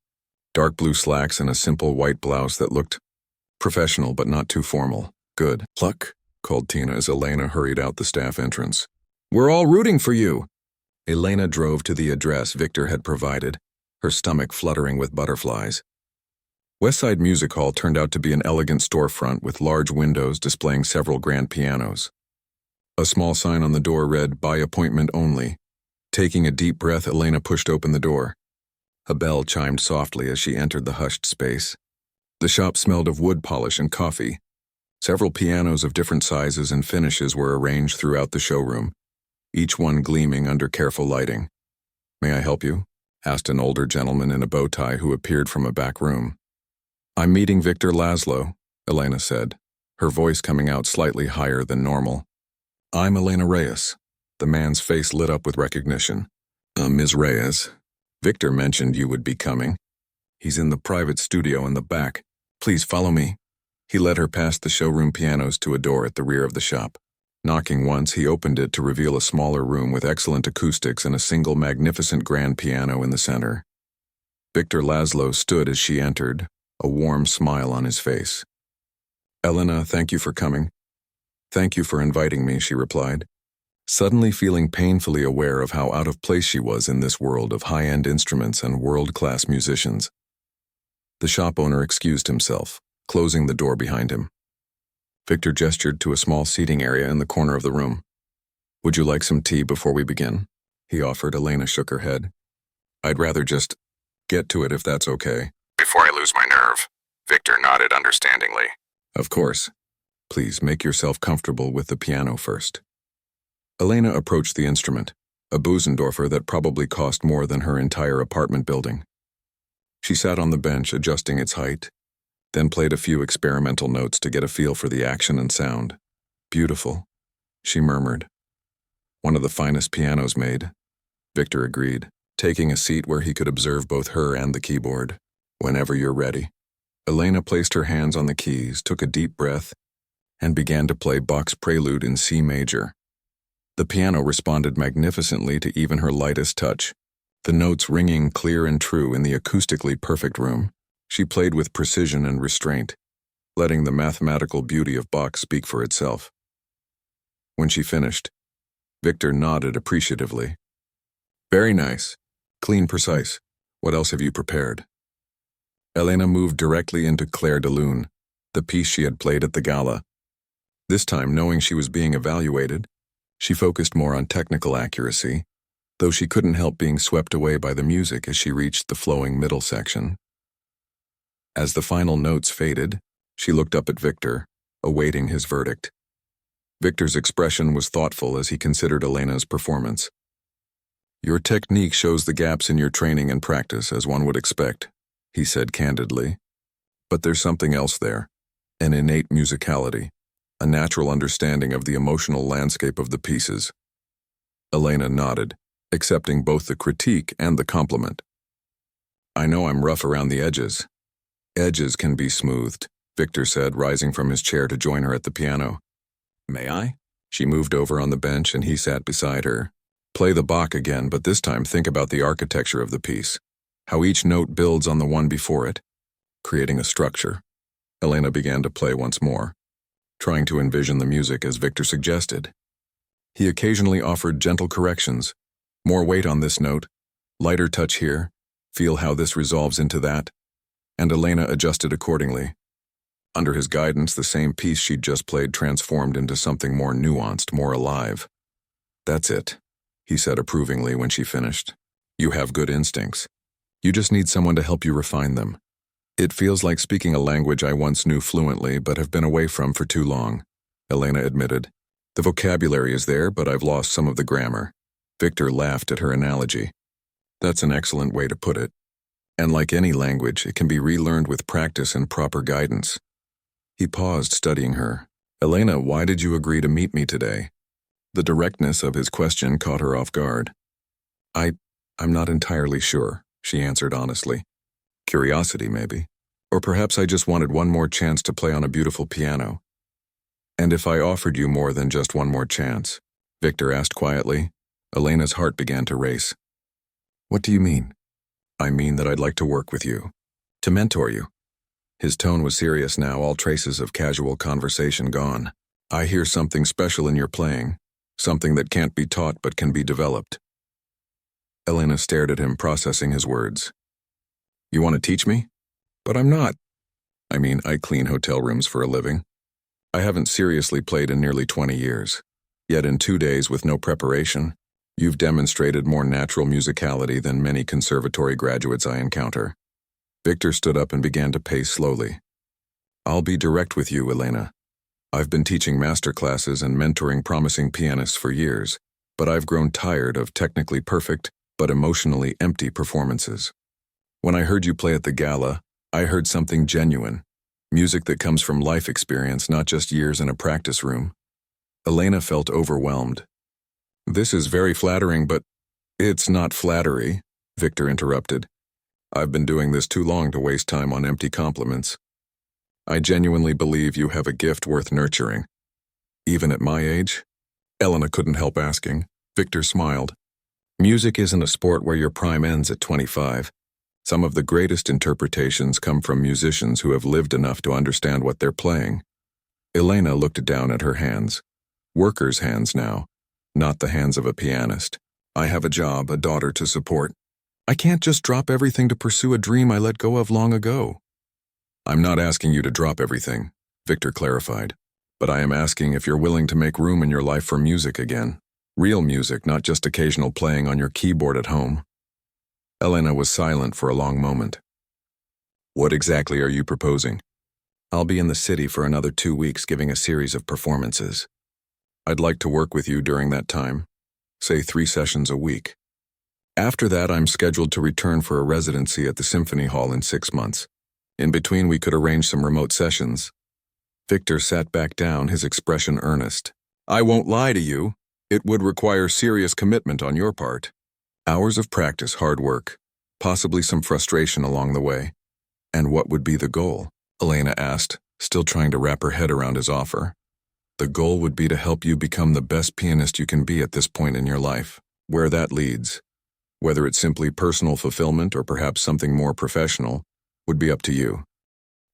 Dark blue slacks and a simple white blouse that looked professional but not too formal. Good luck, called Tina as Elena hurried out the staff entrance. We're all rooting for you. Elena drove to the address Victor had provided, her stomach fluttering with butterflies. Westside Music Hall turned out to be an elegant storefront with large windows displaying several grand pianos. A small sign on the door read, "By appointment only." Taking a deep breath, Elena pushed open the door. A bell chimed softly as she entered the hushed space. The shop smelled of wood polish and coffee. Several pianos of different sizes and finishes were arranged throughout the showroom, each one gleaming under careful lighting. "May I help you?" asked an older gentleman in a bow tie who appeared from a back room. "I'm meeting Victor Laszlo," Elena said, her voice coming out slightly higher than normal. "I'm Elena Reyes." The man's face lit up with recognition. Ms. Reyes, Victor mentioned you would be coming. He's in the private studio in the back. Please follow me." He led her past the showroom pianos to a door at the rear of the shop. Knocking once, he opened it to reveal a smaller room with excellent acoustics and a single magnificent grand piano in the center. Victor Laszlo stood as she entered, a warm smile on his face. "Elena, thank you for coming." "Thank you for inviting me," she replied, suddenly feeling painfully aware of how out of place she was in this world of high-end instruments and world-class musicians. The shop owner excused himself, closing the door behind him. Victor gestured to a small seating area in the corner of the room. "Would you like some tea before we begin?" he offered. Elena shook her head. "I'd rather just get to it if that's okay." "Before I lose my nerve," Victor nodded understandingly. "Of course. Please make yourself comfortable with the piano first." Elena approached the instrument, a Bösendorfer that probably cost more than her entire apartment building. She sat on the bench, adjusting its height, then played a few experimental notes to get a feel for the action and sound. "Beautiful," she murmured. "One of the finest pianos made," Victor agreed, taking a seat where he could observe both her and the keyboard. "Whenever you're ready." Elena placed her hands on the keys, took a deep breath, and began to play Bach's Prelude in C major. The piano responded magnificently to even her lightest touch, the notes ringing clear and true in the acoustically perfect room. She played with precision and restraint, letting the mathematical beauty of Bach speak for itself. When she finished, Victor nodded appreciatively. "Very nice. Clean, precise. What else have you prepared?" Elena moved directly into Clair de Lune, the piece she had played at the gala. This time, knowing she was being evaluated, she focused more on technical accuracy, though she couldn't help being swept away by the music as she reached the flowing middle section. As the final notes faded, she looked up at Victor, awaiting his verdict. Victor's expression was thoughtful as he considered Elena's performance. "Your technique shows the gaps in your training and practice, as one would expect," he said candidly. "But there's something else there, an innate musicality, a natural understanding of the emotional landscape of the pieces." Elena nodded, accepting both the critique and the compliment. "I know I'm rough around the edges." "Edges can be smoothed," Victor said, rising from his chair to join her at the piano. "May I?" She moved over on the bench and he sat beside her. "Play the Bach again, but this time think about the architecture of the piece, how each note builds on the one before it, creating a structure." Elena began to play once more, trying to envision the music as Victor suggested. He occasionally offered gentle corrections. "More weight on this note, lighter touch here, feel how this resolves into that," and Elena adjusted accordingly. Under his guidance, the same piece she'd just played transformed into something more nuanced, more alive. "That's it," he said approvingly when she finished. "You have good instincts. You just need someone to help you refine them. It feels like speaking a language I once knew fluently but have been away from for too long," Elena admitted. "The vocabulary is there, but I've lost some of the grammar." Victor laughed at her analogy. "That's an excellent way to put it. And like any language, it can be relearned with practice and proper guidance." He paused, studying her. "Elena, why did you agree to meet me today?" The directness of his question caught her off guard. I'm not entirely sure, she answered honestly. Curiosity, maybe. Or perhaps I just wanted one more chance to play on a beautiful piano. And if I offered you more than just one more chance? Victor asked quietly. Elena's heart began to race. What do you mean? I mean that I'd like to work with you. To mentor you. His tone was serious now, all traces of casual conversation gone. I hear something special in your playing. Something that can't be taught but can be developed. Elena stared at him, processing his words. You want to teach me? But I'm not. I mean, I clean hotel rooms for a living. I haven't seriously played in nearly 20 years. Yet in 2 days with no preparation, you've demonstrated more natural musicality than many conservatory graduates I encounter. Victor stood up and began to pace slowly. I'll be direct with you, Elena. I've been teaching master classes and mentoring promising pianists for years, but I've grown tired of technically perfect but emotionally empty performances. When I heard you play at the gala, I heard something genuine, music that comes from life experience, not just years in a practice room. Elena felt overwhelmed. This is very flattering, but it's not flattery, Victor interrupted. I've been doing this too long to waste time on empty compliments. I genuinely believe you have a gift worth nurturing. Even at my age? Elena couldn't help asking. Victor smiled. Music isn't a sport where your prime ends at 25. Some of the greatest interpretations come from musicians who have lived enough to understand what they're playing. Elena looked down at her hands. Worker's hands now, not the hands of a pianist. I have a job, a daughter to support. I can't just drop everything to pursue a dream I let go of long ago. I'm not asking you to drop everything, Victor clarified, but I am asking if you're willing to make room in your life for music again. Real music, not just occasional playing on your keyboard at home. Elena was silent for a long moment. What exactly are you proposing? I'll be in the city for another 2 weeks giving a series of performances. I'd like to work with you during that time, say 3 sessions a week. After that, I'm scheduled to return for a residency at the Symphony Hall in 6 months. In between, we could arrange some remote sessions. Victor sat back down, his expression earnest. I won't lie to you. It would require serious commitment on your part. Hours of practice, hard work, possibly some frustration along the way. And what would be the goal? Elena asked, still trying to wrap her head around his offer. The goal would be to help you become the best pianist you can be at this point in your life. Where that leads, whether it's simply personal fulfillment or perhaps something more professional, would be up to you.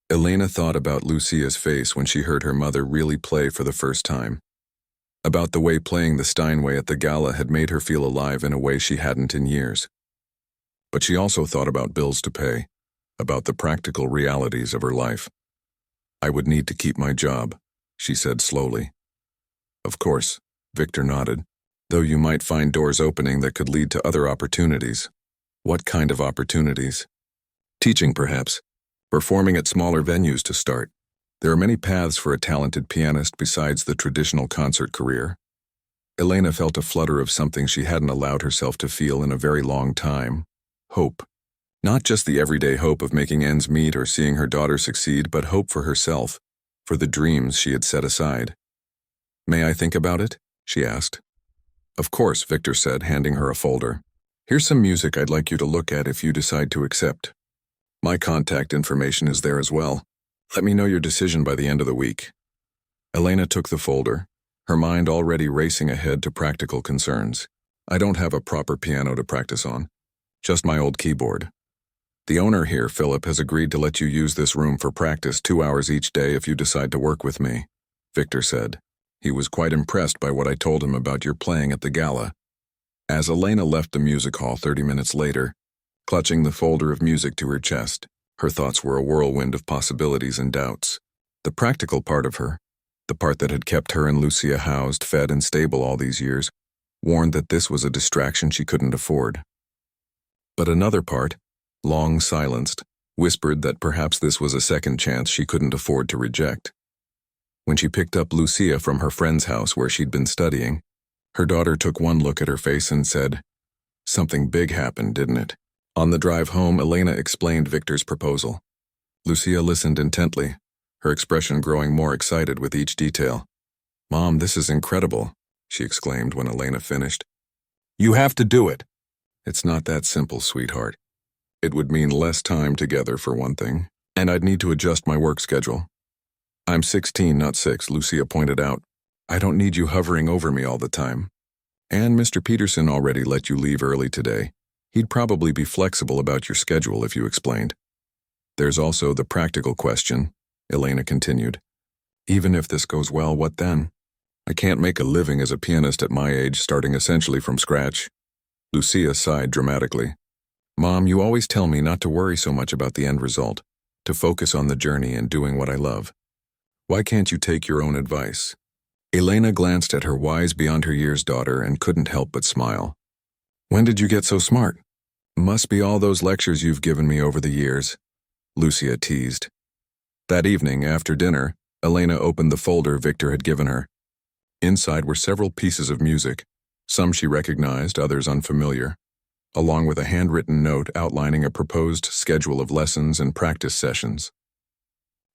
Elena thought about Lucia's face when she heard her mother really play for the first time. About the way playing the Steinway at the gala had made her feel alive in a way she hadn't in years. But she also thought about bills to pay, about the practical realities of her life. I would need to keep my job, she said slowly. Of course, Victor nodded, though you might find doors opening that could lead to other opportunities. What kind of opportunities? Teaching, perhaps. Performing at smaller venues to start. There are many paths for a talented pianist besides the traditional concert career. Elena felt a flutter of something she hadn't allowed herself to feel in a very long time. Hope. Not just the everyday hope of making ends meet or seeing her daughter succeed, but hope for herself, for the dreams she had set aside. May I think about it? She asked. Of course, Victor said, handing her a folder. Here's some music I'd like you to look at if you decide to accept. My contact information is there as well. Let me know your decision by the end of the week. Elena took the folder, her mind already racing ahead to practical concerns. I don't have a proper piano to practice on, just my old keyboard. The owner here, Philip, has agreed to let you use this room for practice 2 hours each day if you decide to work with me, Victor said. He was quite impressed by what I told him about your playing at the gala. As Elena left the music hall 30 minutes later, clutching the folder of music to her chest, her thoughts were a whirlwind of possibilities and doubts. The practical part of her, the part that had kept her and Lucia housed, fed, and stable all these years, warned that this was a distraction she couldn't afford. But another part, long silenced, whispered that perhaps this was a second chance she couldn't afford to reject. When she picked up Lucia from her friend's house where she'd been studying, her daughter took one look at her face and said, "Something big happened, didn't it?" On the drive home, Elena explained Victor's proposal. Lucia listened intently, her expression growing more excited with each detail. "Mom, this is incredible," she exclaimed when Elena finished. You have to do it. It's not that simple, sweetheart. It would mean less time together, for one thing, and I'd need to adjust my work schedule. I'm 16, not 6, Lucia pointed out. I don't need you hovering over me all the time. And Mr. Peterson already let you leave early today. He'd probably be flexible about your schedule if you explained. There's also the practical question, Elena continued. Even if this goes well, what then? I can't make a living as a pianist at my age, starting essentially from scratch. Lucia sighed dramatically. Mom, you always tell me not to worry so much about the end result, to focus on the journey and doing what I love. Why can't you take your own advice? Elena glanced at her wise beyond her years daughter and couldn't help but smile. When did you get so smart? Must be all those lectures you've given me over the years, Lucia teased. That evening, after dinner, Elena opened the folder Victor had given her. Inside were several pieces of music, some she recognized, others unfamiliar, along with a handwritten note outlining a proposed schedule of lessons and practice sessions.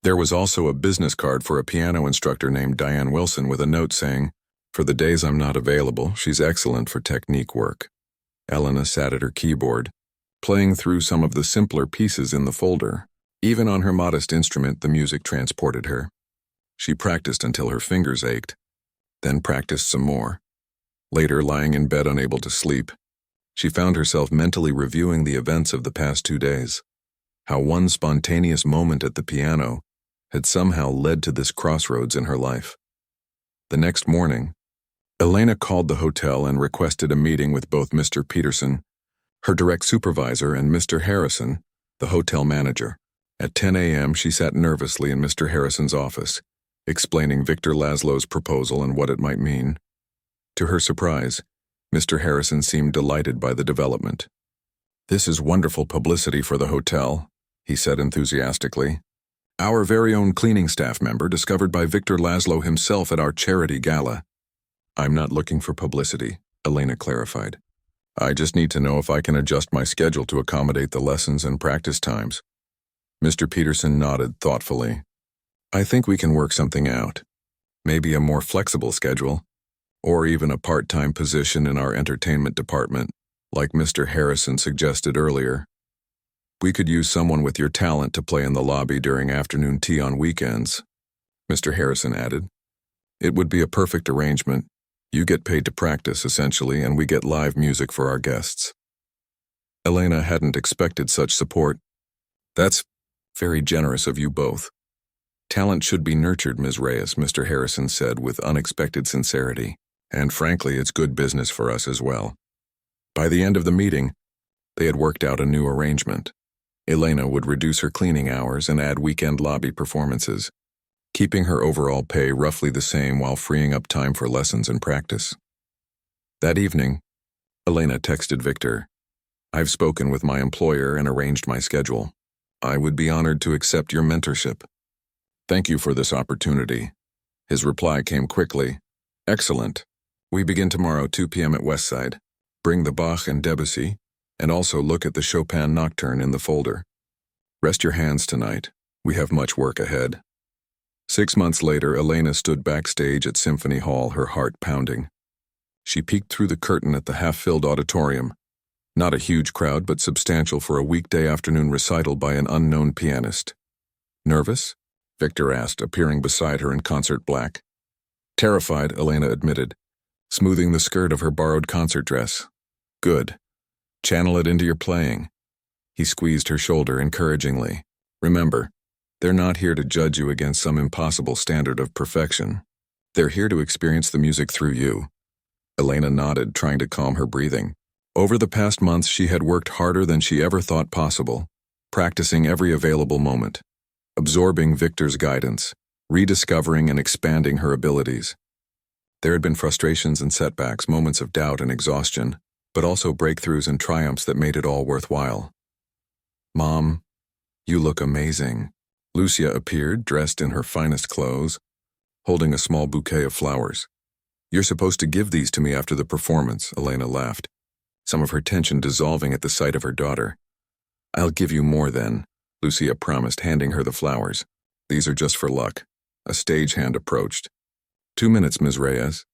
There was also a business card for a piano instructor named Diane Wilson with a note saying, For the days I'm not available, she's excellent for technique work. Elena sat at her keyboard, playing through some of the simpler pieces in the folder. Even on her modest instrument, the music transported her. She practiced until her fingers ached, then practiced some more. Later, lying in bed unable to sleep, she found herself mentally reviewing the events of the past 2 days. How one spontaneous moment at the piano had somehow led to this crossroads in her life. The next morning, Elena called the hotel and requested a meeting with both Mr. Peterson, her direct supervisor, and Mr. Harrison, the hotel manager. At 10 a.m., she sat nervously in Mr. Harrison's office, explaining Victor Laszlo's proposal and what it might mean. To her surprise, Mr. Harrison seemed delighted by the development. This is wonderful publicity for the hotel, he said enthusiastically. Our very own cleaning staff member discovered by Victor Laszlo himself at our charity gala. I'm not looking for publicity, Elena clarified. I just need to know if I can adjust my schedule to accommodate the lessons and practice times. Mr. Peterson nodded thoughtfully. I think we can work something out. Maybe a more flexible schedule, or even a part-time position in our entertainment department, like Mr. Harrison suggested earlier. We could use someone with your talent to play in the lobby during afternoon tea on weekends, Mr. Harrison added. It would be a perfect arrangement. You get paid to practice, essentially, and we get live music for our guests. Elena hadn't expected such support. That's very generous of you both. Talent should be nurtured, Ms. Reyes, Mr. Harrison said with unexpected sincerity. And frankly, it's good business for us as well. By the end of the meeting, they had worked out a new arrangement. Elena would reduce her cleaning hours and add weekend lobby performances, keeping her overall pay roughly the same while freeing up time for lessons and practice. That evening, Elena texted Victor, I've spoken with my employer and arranged my schedule. I would be honored to accept your mentorship. Thank you for this opportunity. His reply came quickly. Excellent. We begin tomorrow 2 p.m. at Westside. Bring the Bach and Debussy, and also look at the Chopin Nocturne in the folder. Rest your hands tonight. We have much work ahead. 6 months later, Elena stood backstage at Symphony Hall, her heart pounding. She peeked through the curtain at the half-filled auditorium. Not a huge crowd, but substantial for a weekday afternoon recital by an unknown pianist. Nervous? Victor asked, appearing beside her in concert black. Terrified, Elena admitted, smoothing the skirt of her borrowed concert dress. Good. Channel it into your playing. He squeezed her shoulder encouragingly. Remember, they're not here to judge you against some impossible standard of perfection. They're here to experience the music through you. Elena nodded, trying to calm her breathing. Over the past months, she had worked harder than she ever thought possible, practicing every available moment, absorbing Victor's guidance, rediscovering and expanding her abilities. There had been frustrations and setbacks, moments of doubt and exhaustion, but also breakthroughs and triumphs that made it all worthwhile. Mom, you look amazing. Lucia appeared, dressed in her finest clothes, holding a small bouquet of flowers. You're supposed to give these to me after the performance, Elena laughed, some of her tension dissolving at the sight of her daughter. I'll give you more then, Lucia promised, handing her the flowers. These are just for luck. A stagehand approached. 2 minutes, Ms. Reyes.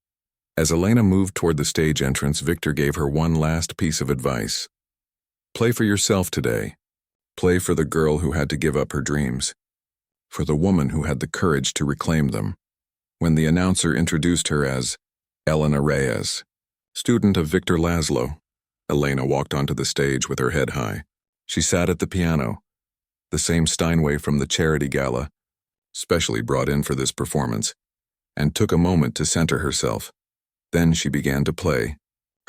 As Elena moved toward the stage entrance, Victor gave her one last piece of advice. Play for yourself today. Play for the girl who had to give up her dreams. For the woman who had the courage to reclaim them. When the announcer introduced her as Elena Reyes, student of Victor Laszlo, Elena walked onto the stage with her head high. She sat at the piano, the same Steinway from the charity gala, specially brought in for this performance, and took a moment to center herself. Then she began to play,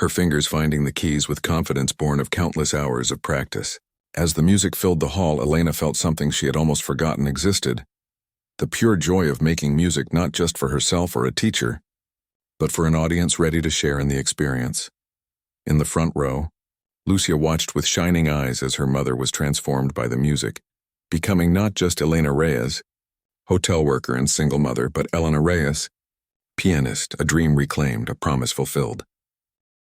her fingers finding the keys with confidence born of countless hours of practice. As the music filled the hall, Elena felt something she had almost forgotten existed. The pure joy of making music not just for herself or a teacher, but for an audience ready to share in the experience. In the front row, Lucia watched with shining eyes as her mother was transformed by the music, becoming not just Elena Reyes, hotel worker and single mother, but Elena Reyes, pianist, a dream reclaimed, a promise fulfilled.